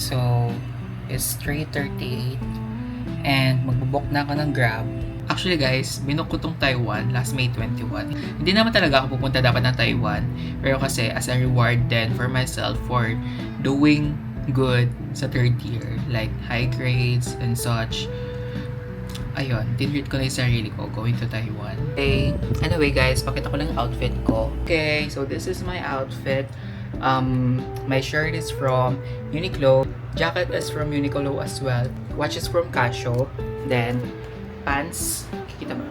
So, it's 3:38 and magbubook na ako ng Grab. Actually guys, binook ko tong Taiwan last May 21. Hindi naman talaga ako pupunta dapat ng Taiwan. Pero kasi as a reward then for myself for doing good sa third year. Like high grades and such. Ayun, tinreat ko na yung sarili ko going to Taiwan. Okay, anyway guys, pakita ko lang yung outfit ko. Okay, so this is my outfit. My shirt is from Uniqlo. Jacket is from Uniqlo as well. Watch is from Casio. Then, pants. Kita ba?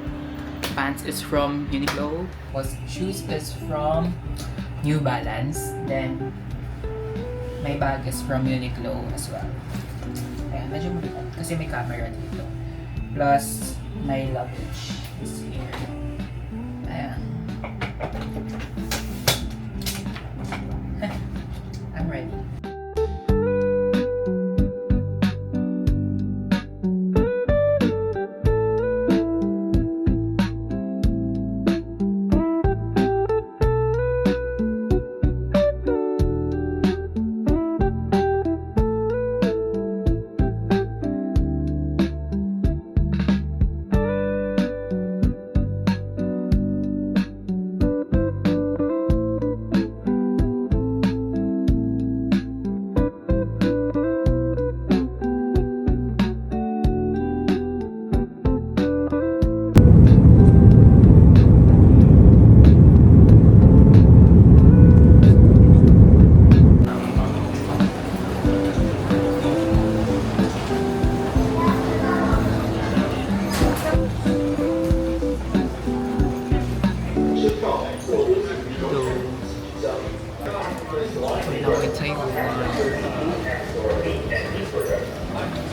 Pants is from Uniqlo. Shoes is from New Balance. Then, my bag is from Uniqlo as well. Ayan, medyo mabigat kasi may camera dito. Plus, my luggage is here. Ayan. I'm ready.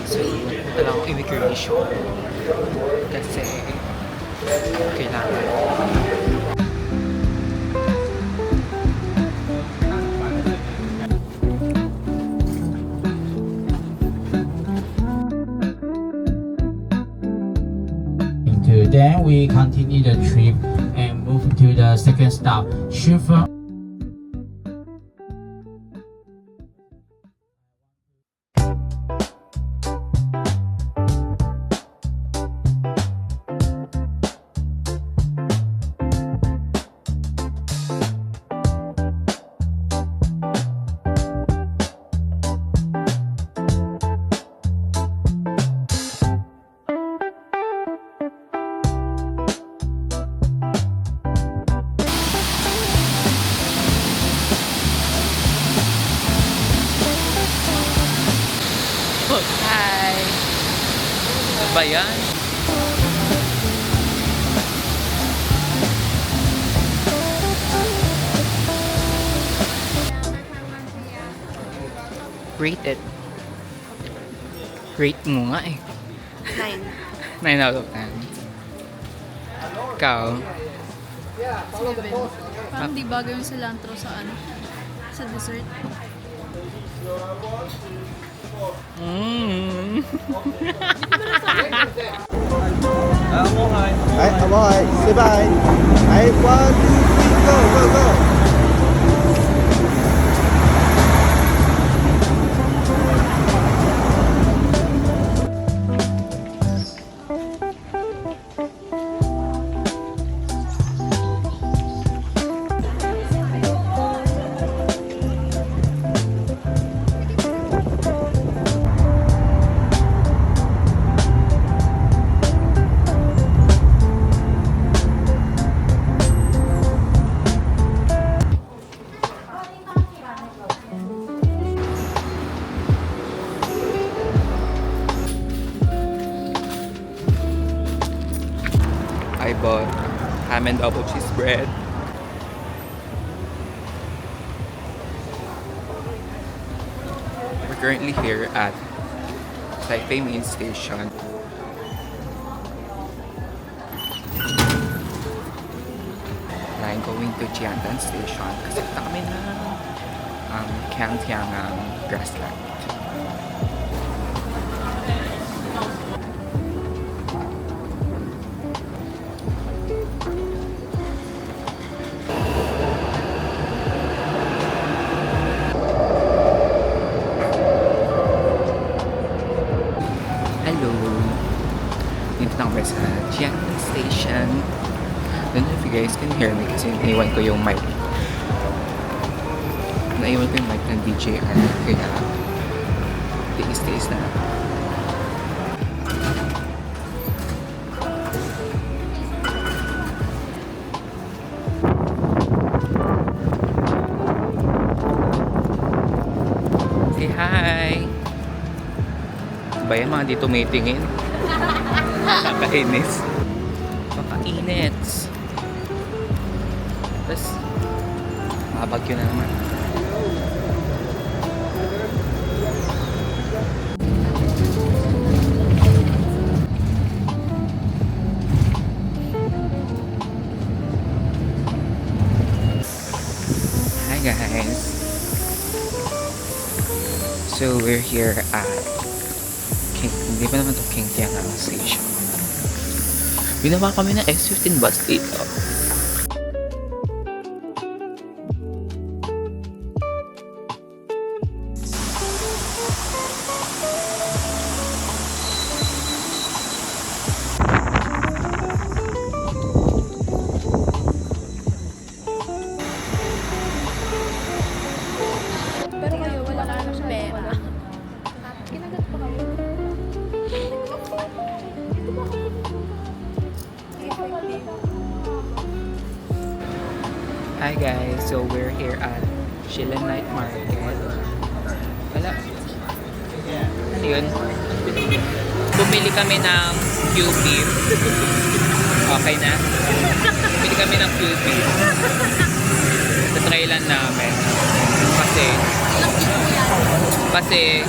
So, punta lang akong immigration kasi kailangan. Then we continue the trip and move to the second stop, Shufeng. Hi! Ano ba yan? Rate it. Rate mo nga eh. 9. 9 out of 10. Ikaw? Parang di bagay yung cilantro sa ano? Sa dessert. Mmm. Amoy, say bye. 1, 2, 3, go, go, go. I bought ham and double cheese bread. We're currently here at Taipei Main Station. I'm going to Jiandan Station kasi punta kami ng Cantiangang Grassland. kami sa Jiangnan Station. I don't know if you guys can hear me kasi naiwan ko yung mic. Naiwan ko yung mic ng DJR. Kaya, tiis-tiis na lang. Say hi! Ba yan mga dito tumitingin? Kakainis. Kakainit. Tapos, makabagyo na naman. Hi guys. So we're here at hindi pa naman to King Tianang Station. Binawa kami ng S15 bus dito. Pero kayo, wala na siyang pera. Kinagat pa kami. Hi guys, so we're here at Shilin Night Market. Wala. Ayun. Bumili kami ng QB. Okay na? Bumili kami ng QB. Tatry lang namin. Kasi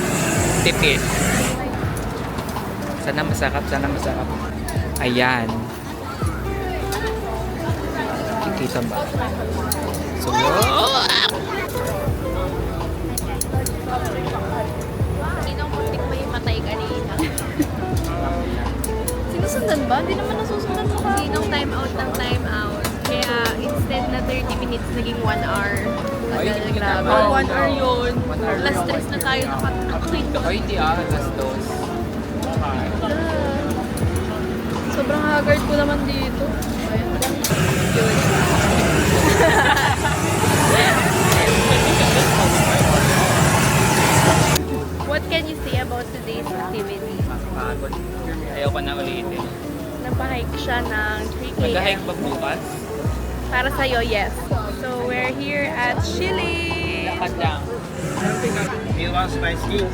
tipid. Sana masarap, sana masarap. Ayan. Kikita ba? So, Sinong muntik may matay kanina? Sinusundan ba? Hindi naman nasusundan mo ka. Sinong time out ng time out. Kaya instead na 30 minutes, naging 1 hour. Tagal, grabe. 1 hour yun. 1 hour. Last stress na tayo nakakita. Ay, hindi last dose. Sobrang haggard ko naman dito. Ayan. Yun. What can you say about today's activity? Makakapagod. Ayaw ko na ulitin. Napahike siya ng 3 Mag-hike km. ba bukas? Para sa'yo, yes. So, we're here at Chile. Lakad lang. You want spicy?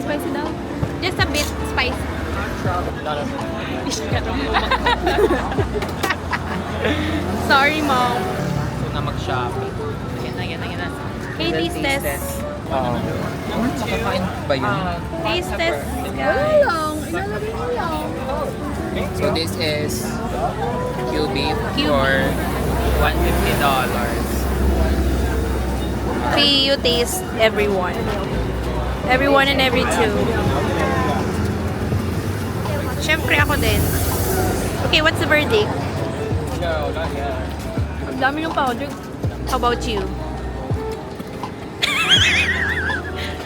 Spicy daw? Just a bit spicy. Sorry, Mom. So na mag-shopping. Yan na. Taste test. Oo. Nakakain ba yun? Taste test, guys. Wala lang. Ilalagay mo lang. So this is QB for $150. Free you taste everyone. Everyone and every two. Siyempre ako din. Okay, what's the verdict? No, not yet. Ang dami ng powder. How about you?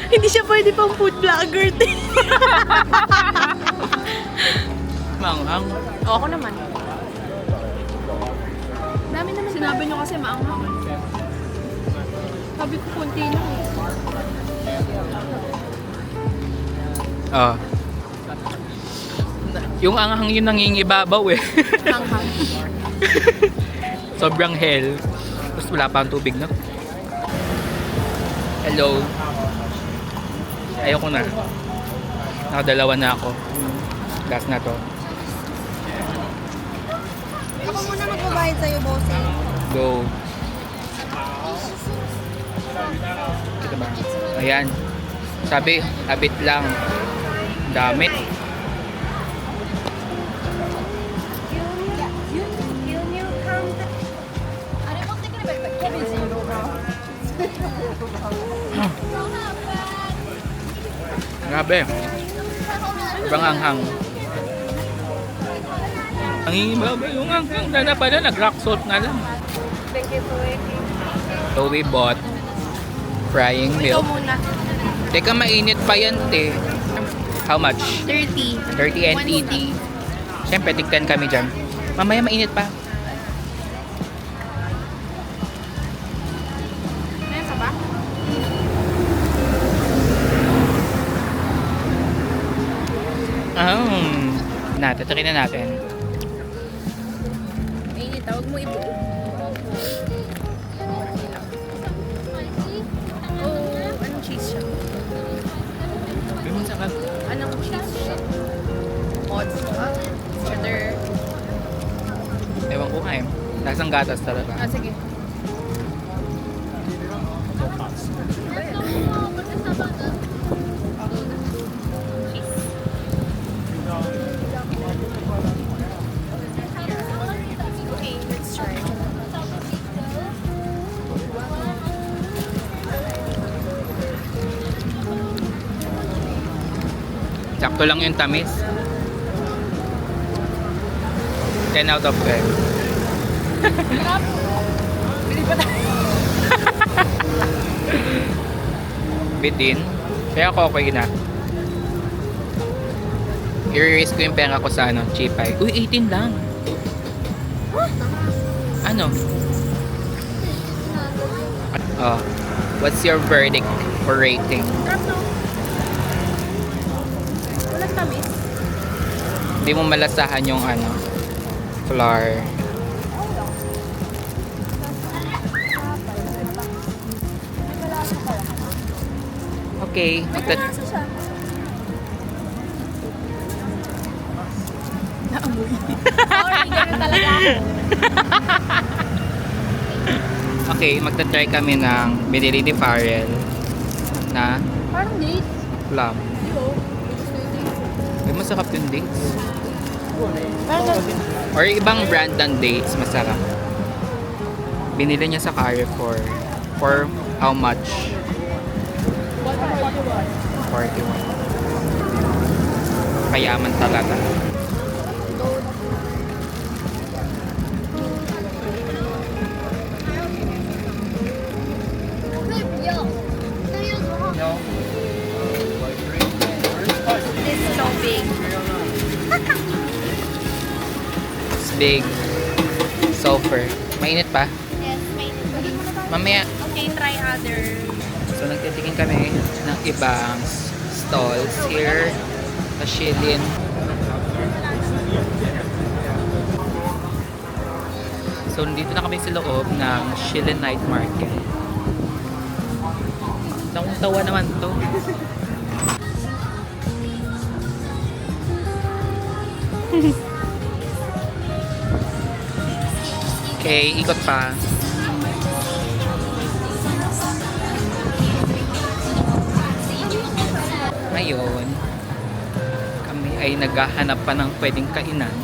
Hindi siya pwede pang food vlogger. Manghang. O, ako naman. Dami naman. Sinabi nyo kasi maanghang. Sabi ko konti lang eh. Oh. Yung anghang yun nangingibabaw eh. Anghang. Sobrang hell. Tapos wala pa ang tubig na. Hello. Ayoko na. Nakadalawa na ako. Last na to. Ako muna magbabayad sa'yo, bossing. Go. Kita ba? Ayan. Sabi, habit lang. Damit. Grabe. Sobrang anghang. Nangingibabaw yung anghang. Dana pa na, nag-rock salt na lang. Thank you for waiting. So we bought frying Ikaw milk. muna. Teka, mainit pa yan, te. How much? 30. 30 NT. 150. Siyempre, tigtan kami dyan. Mamaya mainit pa. Meron ka ba? Tatakin na natin. Mainit, tawag mo ibuo. Oh, anong cheese siya? Anong cheese siya? Mozzarella? Cheddar? Ewan ko nga eh. Lasang gatas talaga. Ah, sige. Okay, let's try. Sakto lang yung tamis. 10 out of 10. Bili pa tayo. Bitin. Kaya ako okay na. I-raise ko yung pera ko sa Chipay. Uy, 18 lang. Ano? Oh, what's your verdict or rating? Sarap no? Walang tamis. Hindi mo malasahan yung flour. Okay, Nagkalasa siya. Naamoy. Sorry, ganun talaga ako. okay, magta-try kami ng binili ni Farrell na Parang date. plum. Yo. Ay, masarap yung dates. Or ibang brand ng dates, masarap. Binili niya sa Carrefour. For how much? 41. Kayaman talaga. This is so big. It's big. Sulfur. Mainit pa? Yes, may. Mamaya. Okay, try other. So nagtitingin kami ng ibang stalls here sa Shilin. So nandito na kami sa loob ng Shilin Night Market. Tawang-tawa naman to. Okay, ikot pa. Ngayon, kami ay naghahanap pa ng pwedeng kainan.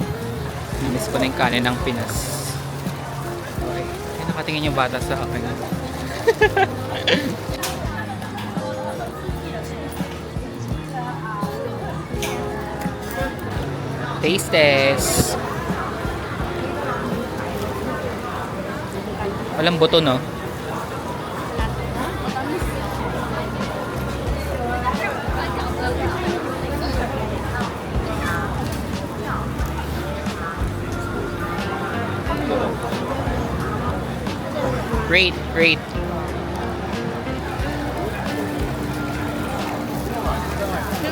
Miss ko na yung kanin ng Pinas. Okay. Ay, nakatingin yung bata sa akin. Taste test. Walang buto, no? Rate, rate.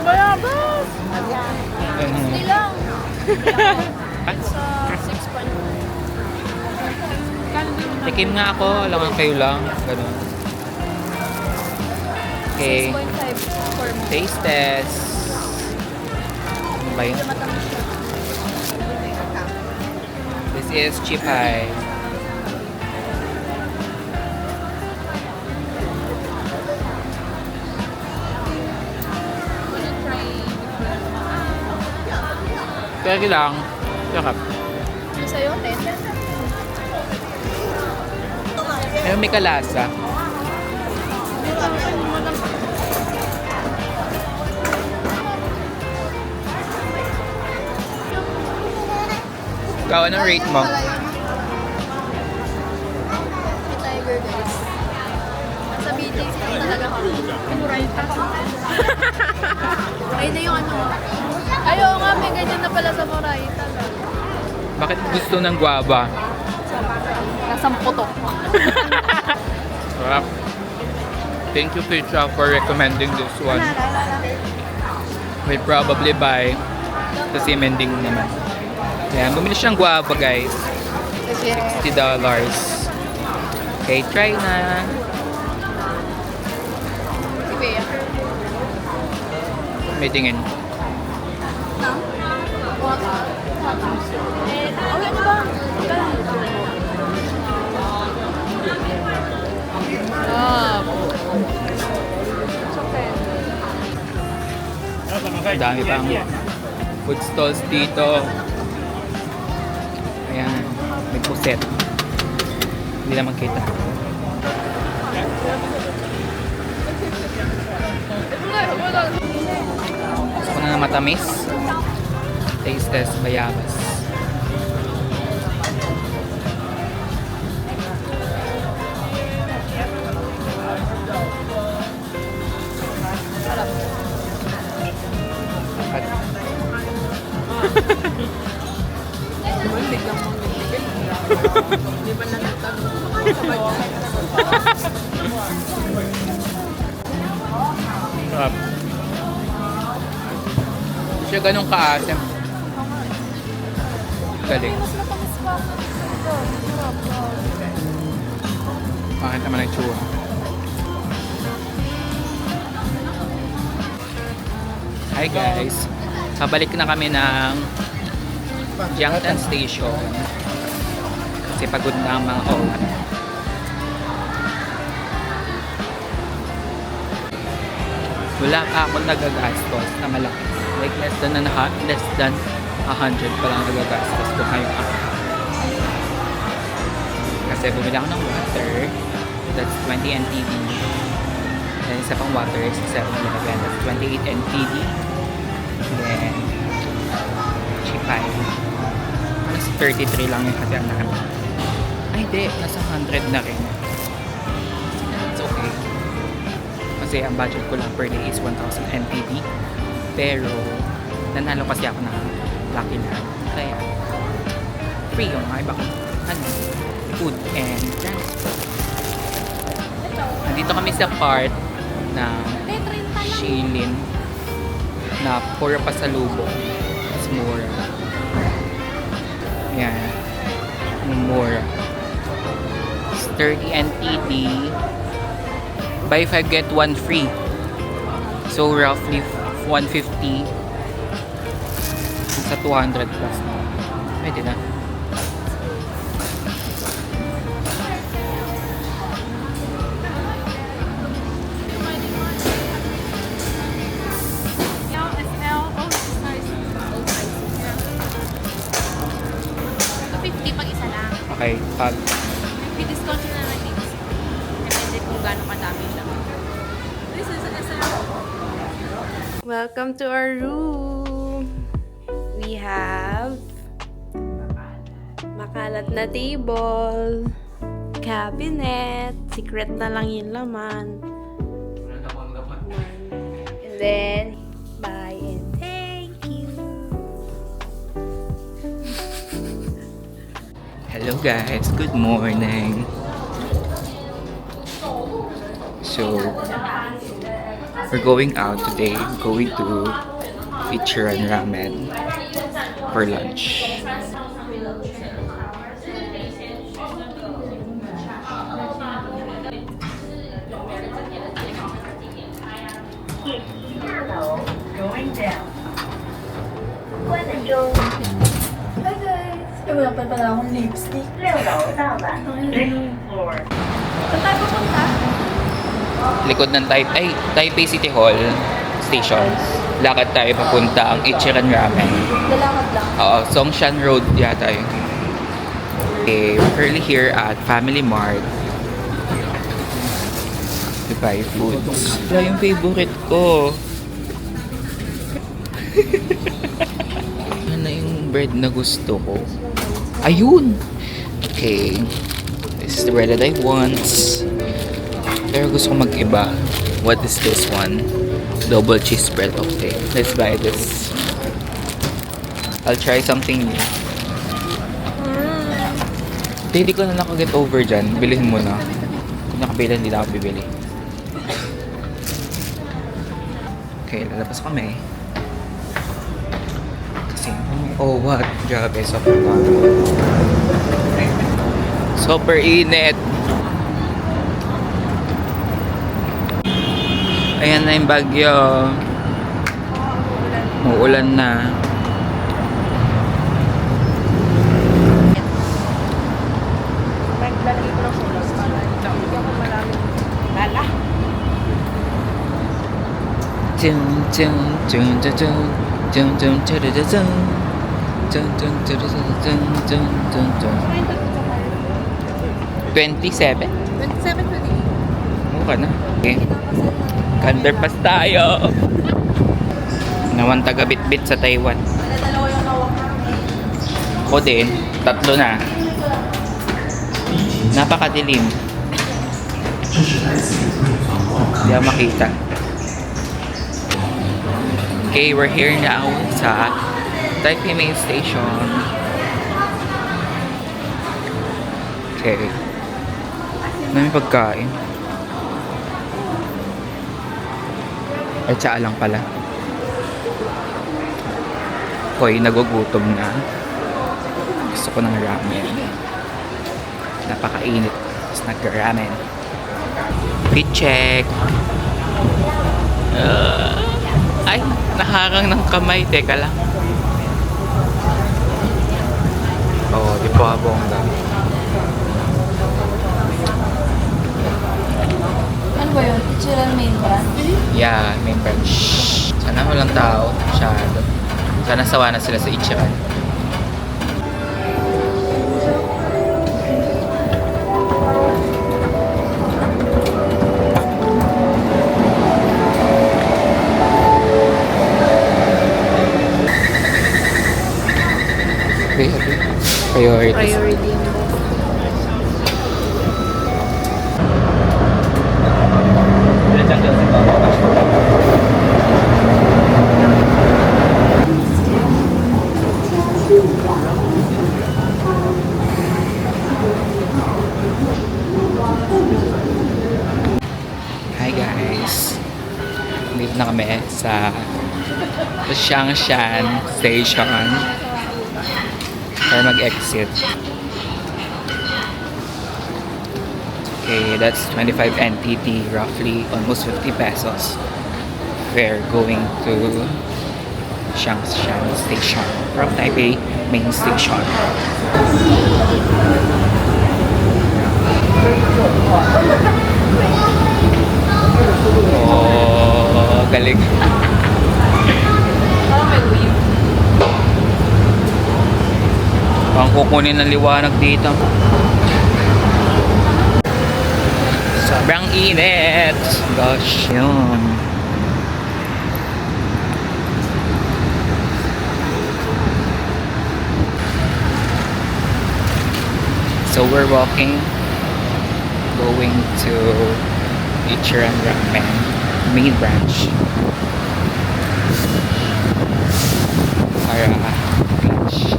Mayabas! Hindi lang. Sa 6.1. Tikim nga ako, alangan kayo lang. Ganun. Okay. 6.5 for me. Taste test. Ano ba yun? Matamis siya. This is Chipay. Kaya lang. Sarap. Ano sa'yo? 10? Pero may kalasa. Ikaw, anong rate mo? Tiger guys. Sa BTS lang talaga kami. Ayun na yung ano. Ayaw nga, may ganyan na pala sa Moray talaga. Bakit gusto ng guava? Lasang putok. Sarap. Thank you, Petra, for recommending this one. We'll probably buy kasi mending naman. Ayan, bumili siyang guava, guys. $60. Okay, try na. Si Bea. May tingin. Okay na ba? Ang dami pang food stalls dito. Ayan, may puset. Hindi naman kita. Gusto ko na matamis. Taste test bayabas. Di ba na nagtanong? Sarap. Hindi siya ganun kaasim. Galing. Bakit naman ang tsura? Hi guys! Pabalik na kami ng Jiangtan Station. Kasi pagod na ang mga oras. Wala pa ako nagagastos na malaki. Like less than 100 pa lang nagagastos ko ngayong araw. Kasi bumili ako ng water. That's 20 NTD. Then isa pang water is 7-Eleven. That's 28 NTD. Then Chipay. Nasa 33 lang yung kasi ang namin. Ay hindi, nasa 100 na rin. It's okay. Kasi ang budget ko lang per day is 1,000 NTD. Pero nanalo kasi ako ng Lucky Land. Kaya free yung mga iba food and transport. Nandito kami sa part ng Shilin na puro pasalubong. It's mura. Yan. Mura. It's 30 NTD. Buy 5 get 1 free. So roughly 150 sa 200 plus na. Pwede na. Okay, pag I-discount nyo na lang dito. Depende kung gaano kadami lang. This is an SL. Welcome to our room. We have makalat na table, cabinet, secret na lang yung laman. And then, bye and thank you. hello guys, good morning. So we're going out today, going to Ichiran Ramen for lunch. Hi guys! Eh, wala pa pala akong lipstick. 6楼到了 Fifth floor. Saan tayo pupunta? Likod ng Taipei City Hall Station. Lakad tayo papunta ang Ichiran Ramen. Lalakad lang. Oo, Songshan Road yata yun. Okay, we're currently here at Family Mart to buy foods. Wala yung favorite ko. Yan na yung bread na gusto ko. Ayun! Okay. This is the bread that I want. Pero gusto ko mag-iba. What is this one? Double cheese bread. Okay. Let's buy this. I'll try something new. Hindi ko na nakaget over dyan. Bilhin mo na. Kung nakabili, hindi na ako bibili. Okay, lalabas kami. Kasi, oh what? Grabe, super init. Ayan na yung bagyo. Uulan na. Lalagay ko ng solas para hindi ako maraming lala. Dun, dun, dun, dun, dun, dun, dun, dun, dun, dun, dun. Dun, dun, dun, dun, dun, dun, dun, dun. 27? 27, 28. Mukha na. Okay. Underpass tayo. Nawan taga-bit-bit sa Taiwan. Ako din. 3 na. Napakadilim. Hindi ako makita. Okay, we're here now sa Taipei Main Station. Okay. May pagkain. Ay, tsaa lang pala. Hoy, nagugutom na. Gusto ko ng ramen. Napakainit. Tapos nag-ramen. Fit check. Ay, naharang ng kamay. Teka lang. Oh, di pa bongga. Ano ba yun? Ichiran main brand? Yeah, main branch. Sana walang tao. Masyado. Sana sawa na sila sa Ichiran. Priority. Priority. Hi guys. Dito na kami sa Xiangshan Station para mag-exit. Okay, that's 25 NTD, roughly almost 50 pesos. We're going to Xiangshan Station from Taipei Main Station. Oh, galing. Ang kukunin ng liwanag dito. Sobrang init. Gosh, yun. So we're walking, going to Ichiran Ramen main branch para reach.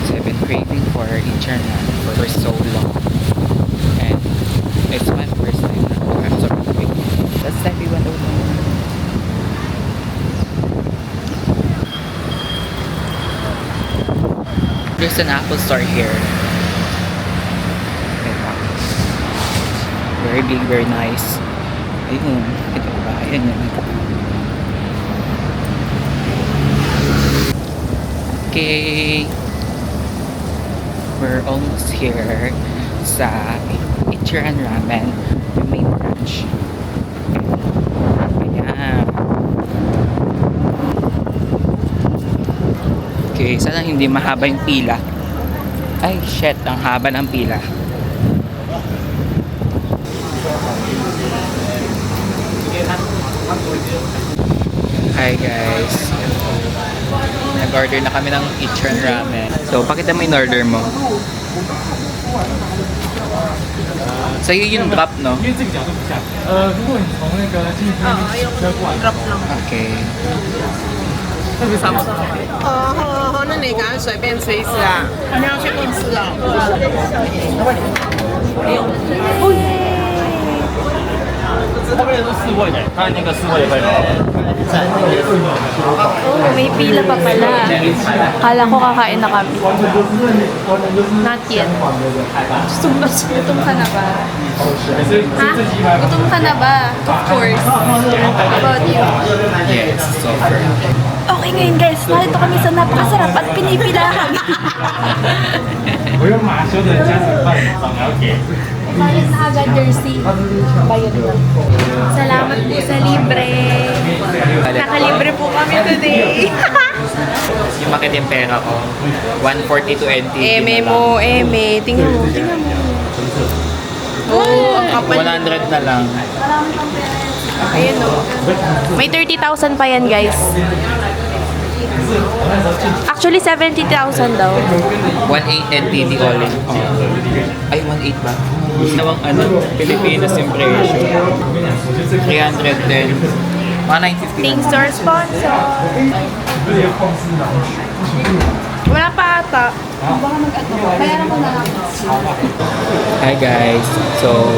So I've been craving for Ichiran Ramen for so long, and it's my first time na I'm so happy. That's time we went over. There's an Apple store here. Very big, very nice. Ayun, ito ba? Ayan yun. Okay. We're almost here sa Ichiran Ramen, the main branch. Ayan. Okay, sana hindi mahaba yung pila. Ay, shit, ang haba ng pila. Hi guys. Nag-order na kami ng Ichiran Ramen. So, pakita mo yung order mo. Sa'yo yung drop, no? 如果你从那个进去 Oo, yung drop lang. Okay. 好，那你赶快随便吃一吃啊。你要去公司哦。后面是4位的，他那个4位也可以吗？ Oh, may pila pa pala. Kala ko kakain na kami. Not yet. Gutom ka na ba? Ha? Gutom ka na ba? Of course. How about you? Yes, super. Okay ngayon guys, narito kami sa napakasarap at pinipilahan. 我用马修的加成饭扫描帖。 Bayad na agad jersey. Bayad na. Salamat po sa libre. Nakalibre po kami today. Yung makit yung pera ko, 140 to NT. Eme mo, eme. Tingnan mo, tingnan mo. Oh, ang kapal. 100 na lang. Ayun o. May 30,000 pa yan guys. Actually, 70,000 daw. 1.8 NTD all in. Ay, 1.8 ba? Gusto bang Pilipinas yung presyo. 300 din. Mga 950. Thanks to our sponsor. Wala pa ata. Hi guys. So,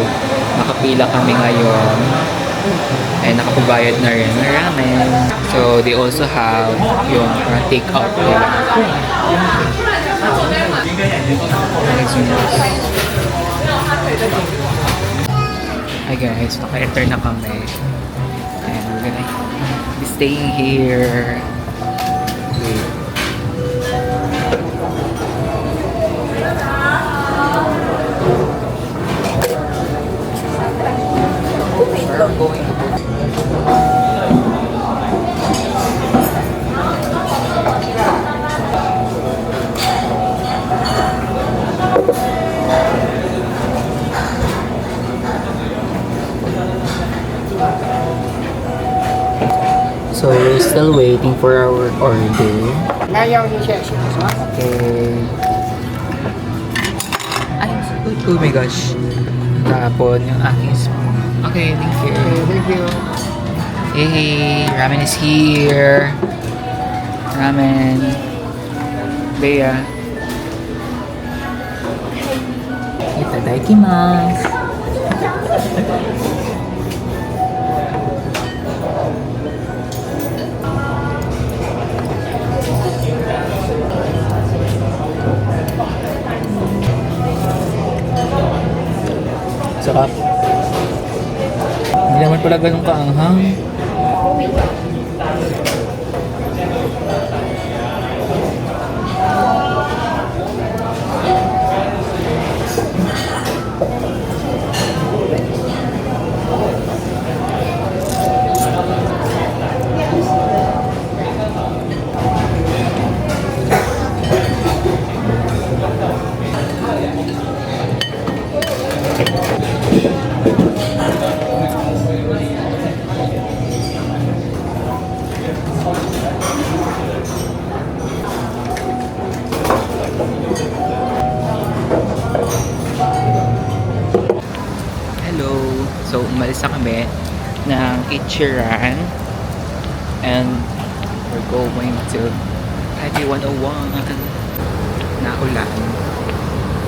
nakapila kami ngayon. And nakapabayad na rin ng ramen. So, they also have yung take-out nila. Hi guys, naka-enter na kami. And we're gonna be staying here. Wait. We're going. So we're still waiting for our order. Okay. Ay, oh my gosh. Tapon yung aking spoon. Okay, thank you. Thank you. Hey, ramen is here. Ramen. Bea. Itadakimasu. Sarap. Hindi naman pala ganun kaanghang. So, umalis na kami ng Ichiran and we're going to Highway 101. Naulan.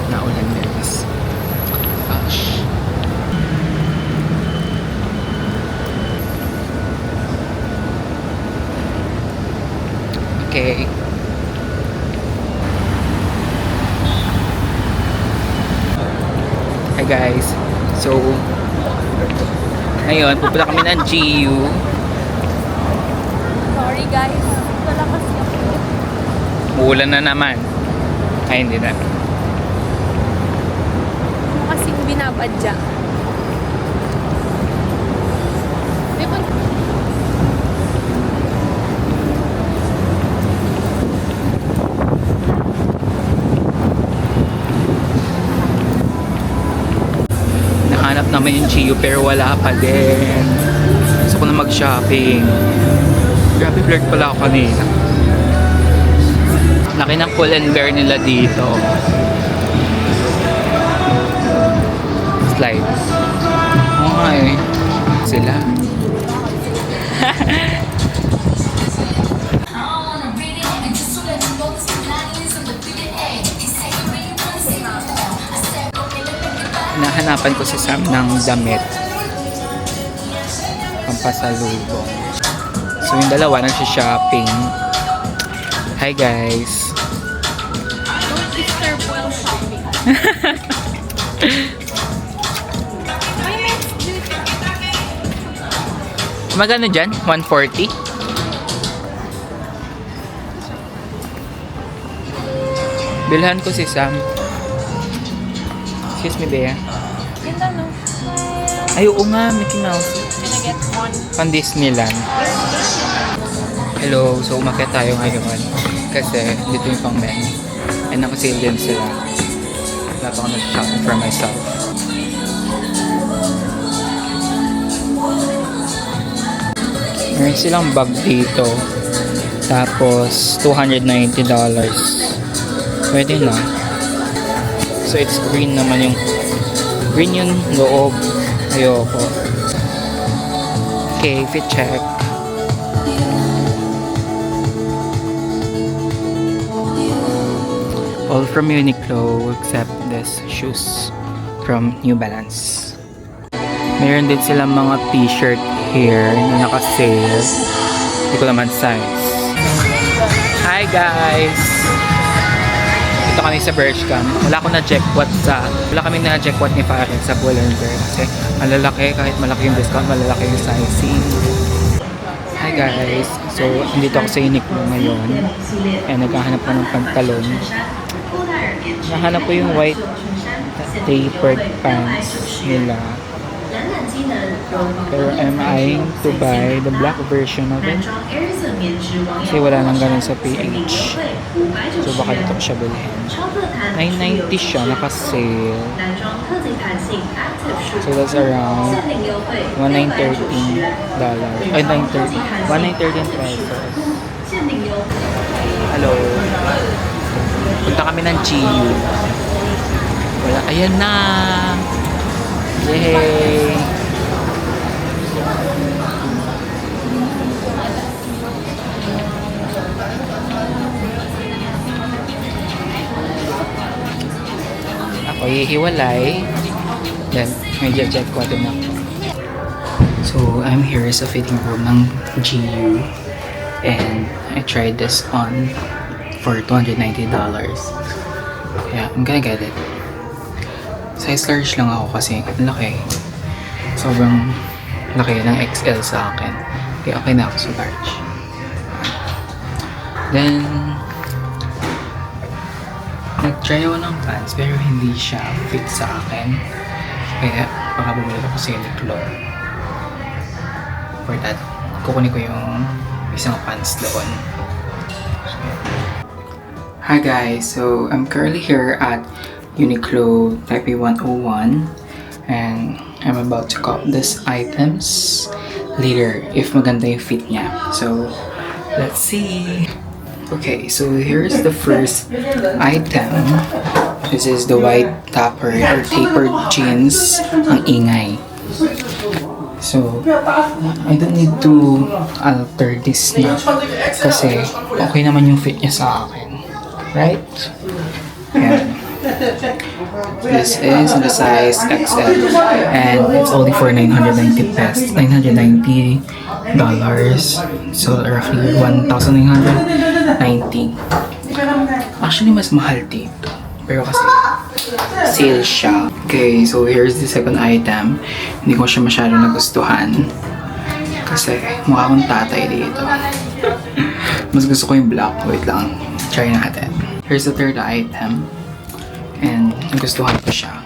Naulan guys. Gosh. Okay. Hi guys. So, ngayon, pupunta kami ng GU. Sorry guys. Wala kasi ako. Uulan na naman. Ay, hindi na. Ano kasing binabadya? Diba? Nahanap naman yung GU pero wala pa din. Gusto ko na mag-shopping. Grabe, flirt pala ako kanina. Laki ng pull and bear nila dito. Slide. Oo nga eh. Sila. hahanapan ko si Sam ng damit. Pampasalubong. So yung dalawa nagsha-shopping. Hi guys! Don't disturb while shopping. Magkano dyan? 140? Bilhan ko si Sam. Excuse me, Bea. Ganda, no? Ay, oo nga, Mickey Mouse. Can I get one? Pan Disneyland. Hello, so umakyat tayo ngayon. Kasi dito yung pang menu. And nakasale din sila. Wala pa ako nag-shopping for myself. Meron silang bag dito. Tapos, $290. Pwede na. So, it's green naman yung green yung loob. Ayoko. Okay, fit check. All from Uniqlo except this shoes from New Balance. Meron din silang mga t-shirt here na naka-sale. Hindi ko naman size. Hi guys! Dito kami sa Bershka. Wala kami na-check what ni Farid sa Pull&Bear kasi malalaki, kahit malaki yung discount, malalaki yung sizing. Hi guys! So, andito ako sa Uniqlo ngayon. And naghahanap ko ng pantalon. Nahanap ko yung white tapered pants nila. Pero I'm eyeing to buy the black version of it. Kasi wala nang ganun sa PH. So baka dito ko siya bilhin. $990 siya, naka-sale. So that's around $113. Ay, $113 pesos. Hello. Punta kami ng GU. Wala. Ayan na! Yay! Ako hihiwalay. Then, medyo check ko din ako. So, I'm here sa fitting room ng GU. And I tried this on for $290. Yeah, I'm gonna get it. Size large lang ako kasi ang laki. Sobrang laki ng XL sa akin. Kaya okay na ako sa large. Then, nag-try ako ng pants pero hindi siya fit sa akin. Kaya baka bumalik ako sa Uniqlo. For that, kukunin ko yung isang pants doon. Hi guys, so I'm currently here at Uniqlo Taipei 101 and I'm about to cop these items later if maganda yung fit niya. So, let's see. Okay, so here's the first item. This is the white tapered or tapered jeans. Ang ingay. So, I don't need to alter this na kasi okay naman yung fit niya sa akin. Right? Ayan. This is in the size XL and it's only for $990 pesos. $990. So roughly $1,990. Actually, mas mahal dito. Pero kasi sale siya. Okay, so here's the second item. Hindi ko siya masyado nagustuhan. Kasi mukha akong tatay dito. Mas gusto ko yung black. Wait lang. Try natin. Here's the third item. And nagustuhan ko siya.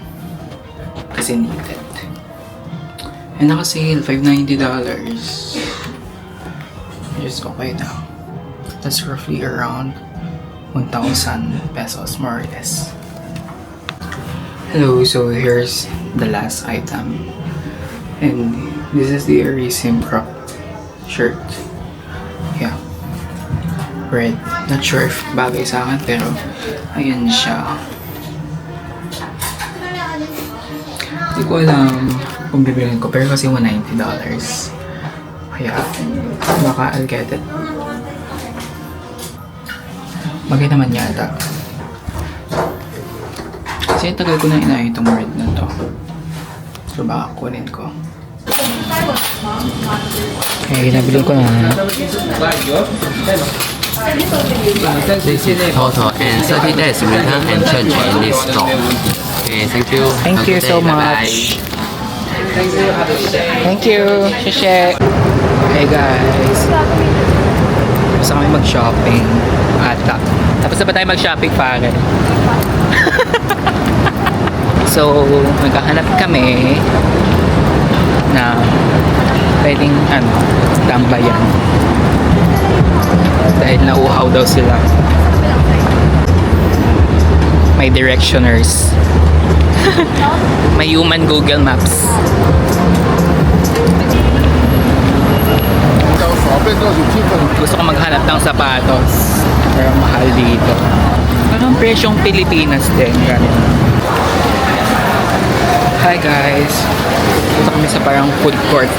Kasi needed. And naka-sale, $590. Just okay now. That's roughly around 1,000 pesos, more or less. Hello, so here's the last item. And this is the Arisim crop shirt. Yeah. Red. Not sure if bagay sa akin, pero ayan siya. Hindi ko alam kung bibilin ko, pero kasi $190. Kaya, baka I'll get it. Bagay naman yata. Kasi tagal ko na inay itong red na to. So baka kunin ko. Okay, nabili ko na. This is total and 30 days return and change in this store. Okay, thank you. Thank you so much. Thank you. Sheshe. Hey guys. Gusto kami mag-shopping. Ata. Tapos na ba tayo mag-shopping pare? So, maghahanap kami na pwedeng tambayan. Dahil nauhaw daw sila. May directioners. May human Google Maps. Gusto ko maghanap ng sapatos. Pero mahal dito. Parang presyong Pilipinas din. Ganun. Hi guys! Dito kami sa parang food court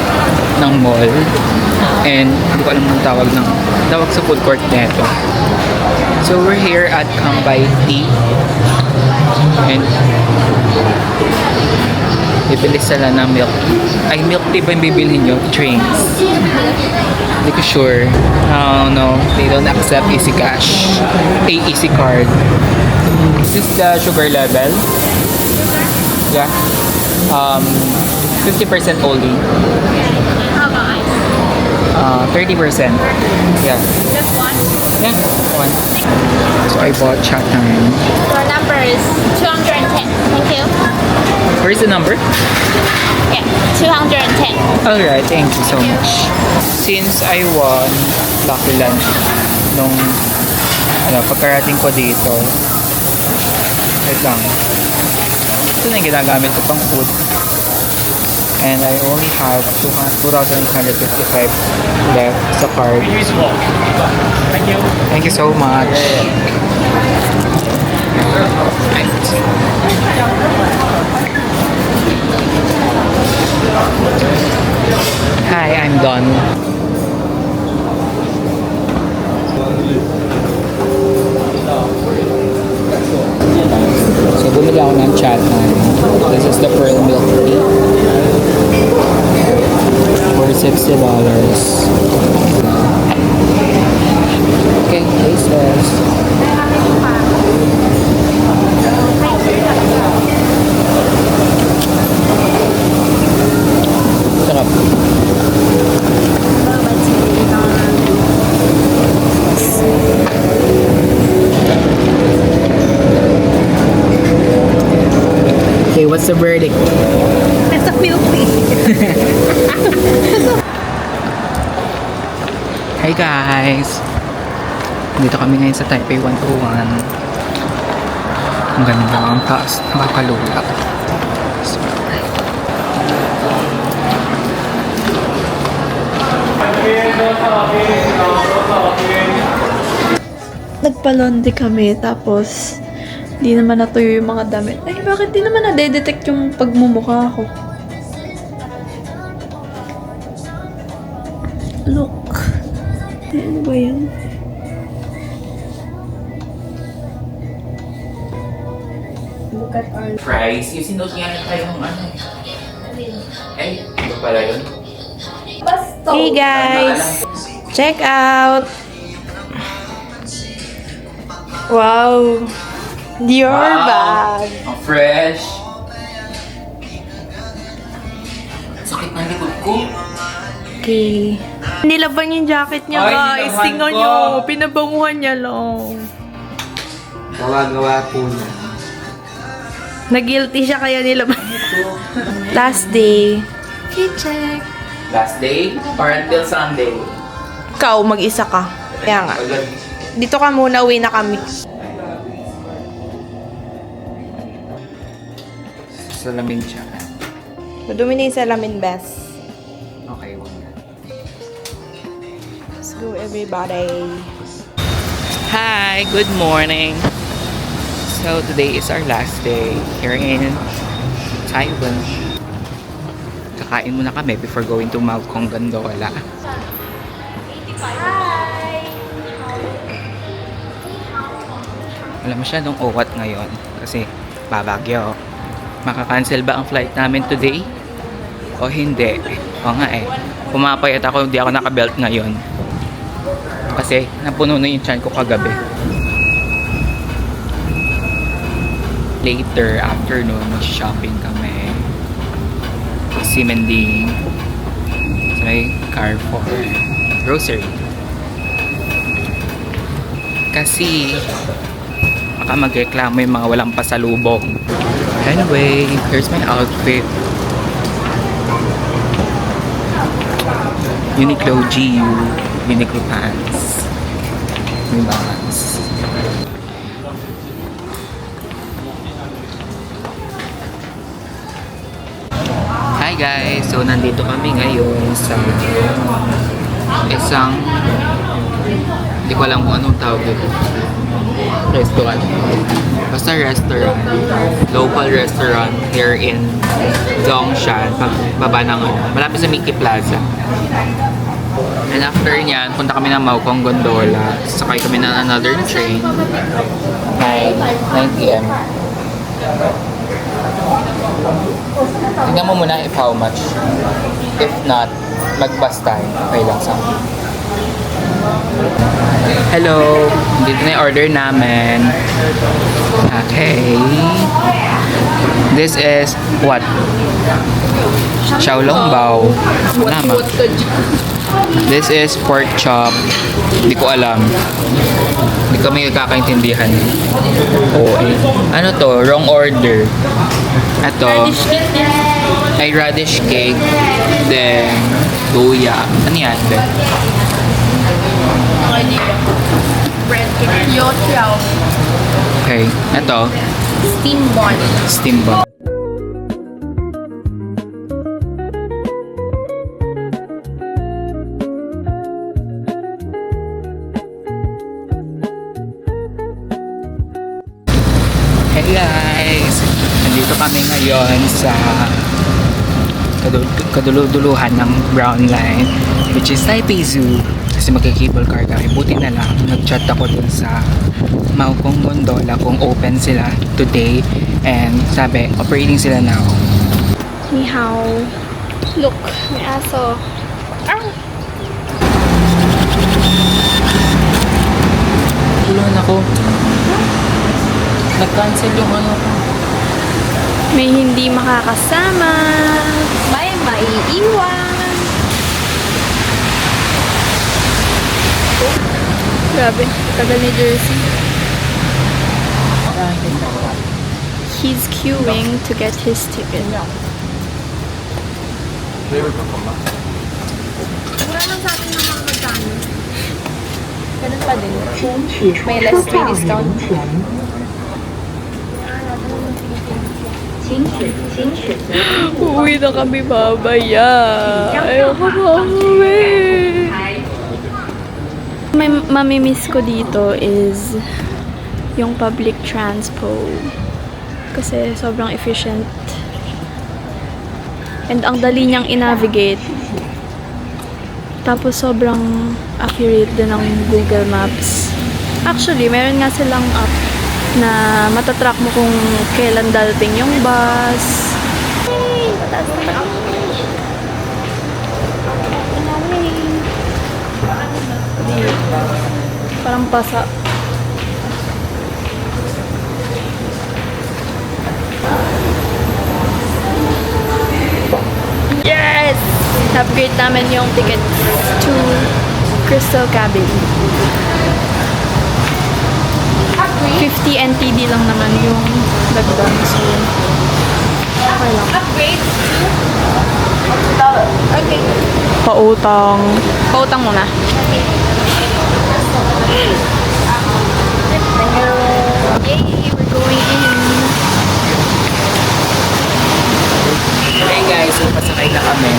ng mall. And hindi ko alam kung tawag sa food court nito. So we're here at Kambay Tea. And bibili sila ng milk tea. Ay, milk tea ba yung bibilhin nyo? Drinks. Hindi ko sure. No, they don't accept easy cash. Easy card. Is this the sugar level? Yeah. 50% only. 30%. Yeah. Just one. Yeah, one. So I bought chat time. Your number is 210. Thank you. Where's the number? Yeah, 210. Alright, thank you so much. Since I won Lucky Lunch nung pagkarating ko dito, wait lang. Ito na yung ginagamit ko pang food. And I only have 2,855 left sa card. Thank you. Thank you so much. Right. Hi, I'm done. So, bumili ako ng chat time. This is the pearl milk tea. For $60. Okay, places. Sarap. Okay, what's the verdict? It's a milk tea. Hi guys! Dito kami ngayon sa Taipei 101. Ang ganda ang taas, nakakalula. Nagpa-laundry kami, tapos di naman natuyo yung mga damit. Ay, bakit di naman na-detect yung pagmumukha ko? Look. Ano ba yan? Look at our... Fries? Yung sinod nga tayo ng ano. Eh, ito pala yun. Hey guys, check out. Wow, Dior bag. Ang fresh. Sakit ng likod ko. Okay. Nilaban yung jacket niya, Ay, guys. nilaban Tingnan ko. nyo. Pinabanguhan niya lang. Gawa-gawa po na. Nag-guilty siya kaya nilaban. Last day. Okay, check. Last day or until Sunday? Ikaw, mag-isa ka. Kaya nga. Dito ka muna, uwi na kami. Salamin siya. Madumi na yung salamin, best. Okay, wag na. Let's go, everybody. Hi, good morning. So today is our last day here in Taiwan. Kakain muna kami before going to Malcong Gondola. Wala masyadong uwat ngayon kasi babagyo. Makakancel ba ang flight namin today? O hindi. O nga eh. Pumapayat ako, hindi ako nakabelt ngayon. Kasi napuno na yung tiyan ko kagabi. Later, afternoon, mag-shopping kami. Si Mending. Sa may Carrefour. Grocery. Kasi baka magreklamo yung mga walang pasalubong. Anyway, here's my outfit. Uniqlo GU, Uniqlo pants, New Balance. Hi guys! So nandito kami ngayon sa isang, hindi ko alam kung anong tawag dito. Restaurant. Basta restaurant. Local restaurant here in Zhongshan. Pagbaba ng malapit sa Mickey Plaza. And after nyan, punta kami ng Maokong Gondola. Sakay kami ng another train. 9 p.m. Tingnan mo muna if how much. If not, mag-bus tayo. Okay lang sa akin. Hello! Dito na yung order namin. Okay. This is what? Xiaolongbao. Tama. This is pork chop. Hindi ko alam. Hindi kami kakaintindihan. Okay. Ano to? Wrong order. Ito. Ay radish cake. Then, luya. Ano yan? Bread cake. Youtiao. Okay. Ito. Steam bun. Steam bun. Hey guys! Nandito kami ngayon sa kaduluduluhan ng Brown Line, which is Taipei Zoo. Kasi magka-cable car kami. Buti na lang, nag-chat ako dun sa Maokong Gondola kung open sila today. And sabi, operating sila now. Ni hao. Look, may aso. Tulungan ako. Nag-cancel yung ano ko. May hindi makakasama. May maiiwan. Grabe, tagal ni Jersey. He's queuing to get his ticket. Ganun pa din. May less 3 discount. Uwi na kami babaya. Ayoko mauwi. May mamimiss ko dito is yung public transpo. Kasi sobrang efficient. And ang dali niyang i-navigate. Tapos sobrang accurate din ng Google Maps. Actually, meron nga silang app na matatrack mo kung kailan darating yung bus. Hey! Pataas na ako. Parang pasa. Yes! Upgrade namin yung ticket to Crystal Cabin. 50 NTD lang naman yung dagdag. So, okay lang. Upgrade to okay. Pautang. Pautang muna. Yay! We're going in. Hey guys, so pasakay na kami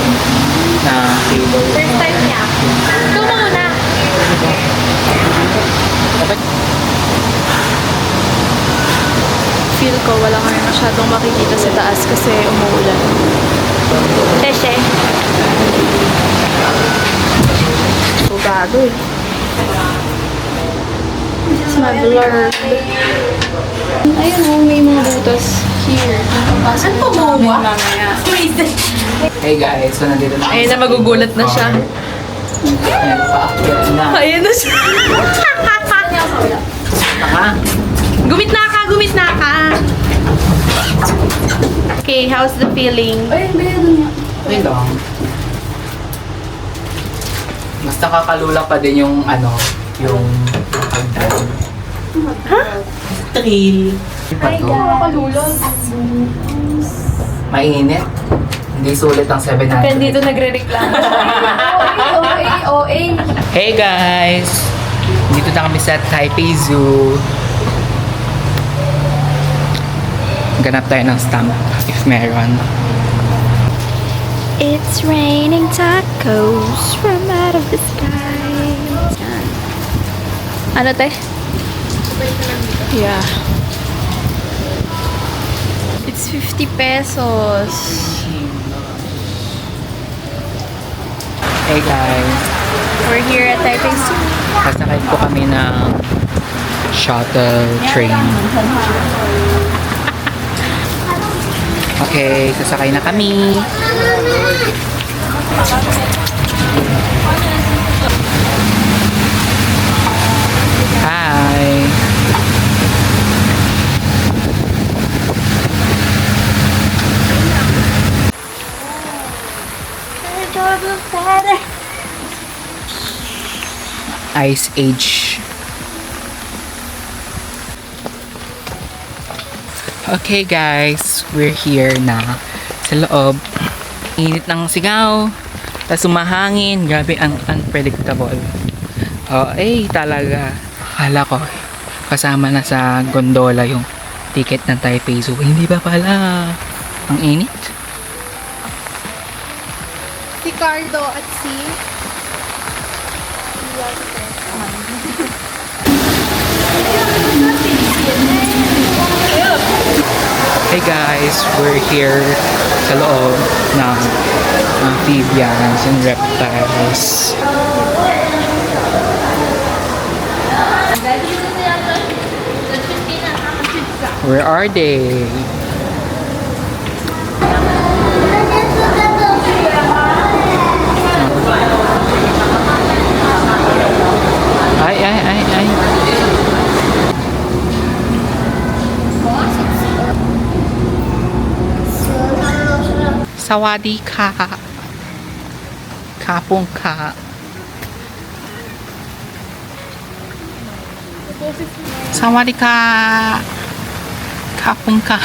na cable. First time niya. Ito muna. Feel ko wala kami masyadong makikita sa taas kasi umuulan. Teshe. So, bago eh. This is Na-blurred. Ayun oh, may mga butas here. Ano pa mo mamaya? Hey guys, so nandito na. Ayun na, magugulat na siya. Ayan, paakyat na. Ayun na siya. Naka. Gumit na ka! Gumit na ka! Okay, how's the feeling? Okay lang. Mas nakakalula pa din yung yung pagdaan. Thrill. Ay, nakakalula. Mainit. Hindi sulit ang 700. Kaya dito nagre-reklamo. OA. Hey guys! Dito na kami sa Taipei Zoo. Ganap tayo ng stamp if meron. It's raining tacos from out of the sky. Yan. Ano te? Yeah. It's 50 pesos. Hey guys! We're here at Taipei Zoo. Kasakay po kami ng shuttle train. Okay, sasakay na kami. Hi! Ice Age. Okay guys, we're here na sa loob. Init ng sigaw. Tapos umahangin. Grabe, ang unpredictable. Talaga. Kala ko, kasama na sa gondola yung ticket ng Taipei Zoo. Hindi ba pala? Ang init. Si Carlo at si... Hey guys, we're here sa loob ng amphibians and reptiles. Where are they? Ay. Sawadee ka. Kapong ka. Sawadee ka. Kapong ka.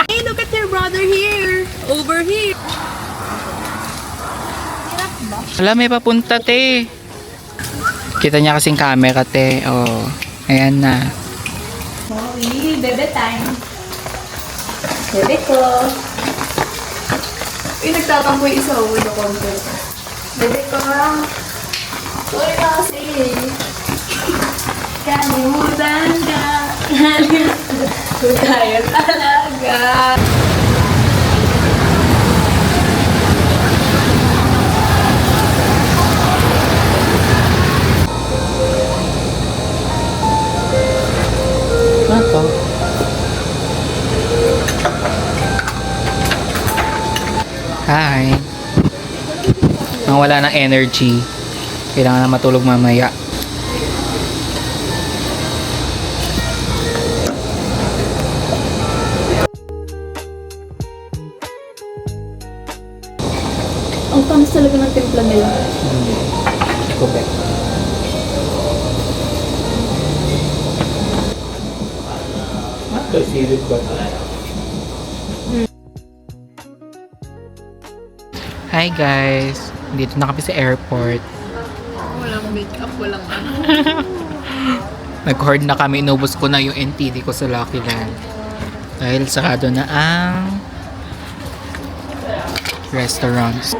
Hey, look at your brother here. Over here. Wala, may papunta, te. Kita niya kasing camera, te. Oh, ayan na. Hey, bebe time. Bebe ko. Uy, nagtatampo yung isa. Uy, no content. Bebe ko. Sorry na kasi. Kalimutan ka. Kalimutan ko tayo talaga. Ano to? Hi. Nang wala ng energy. Kailangan na matulog mamaya. Ang tamis talaga ng timpla nila. Go back. Silid ba? Hi guys! Dito na kami sa airport. Walang makeup, walang ano. Nag-hoard na kami. Inubos ko na yung NTD ko sa Lucky Land. Dahil sarado na ang restaurants.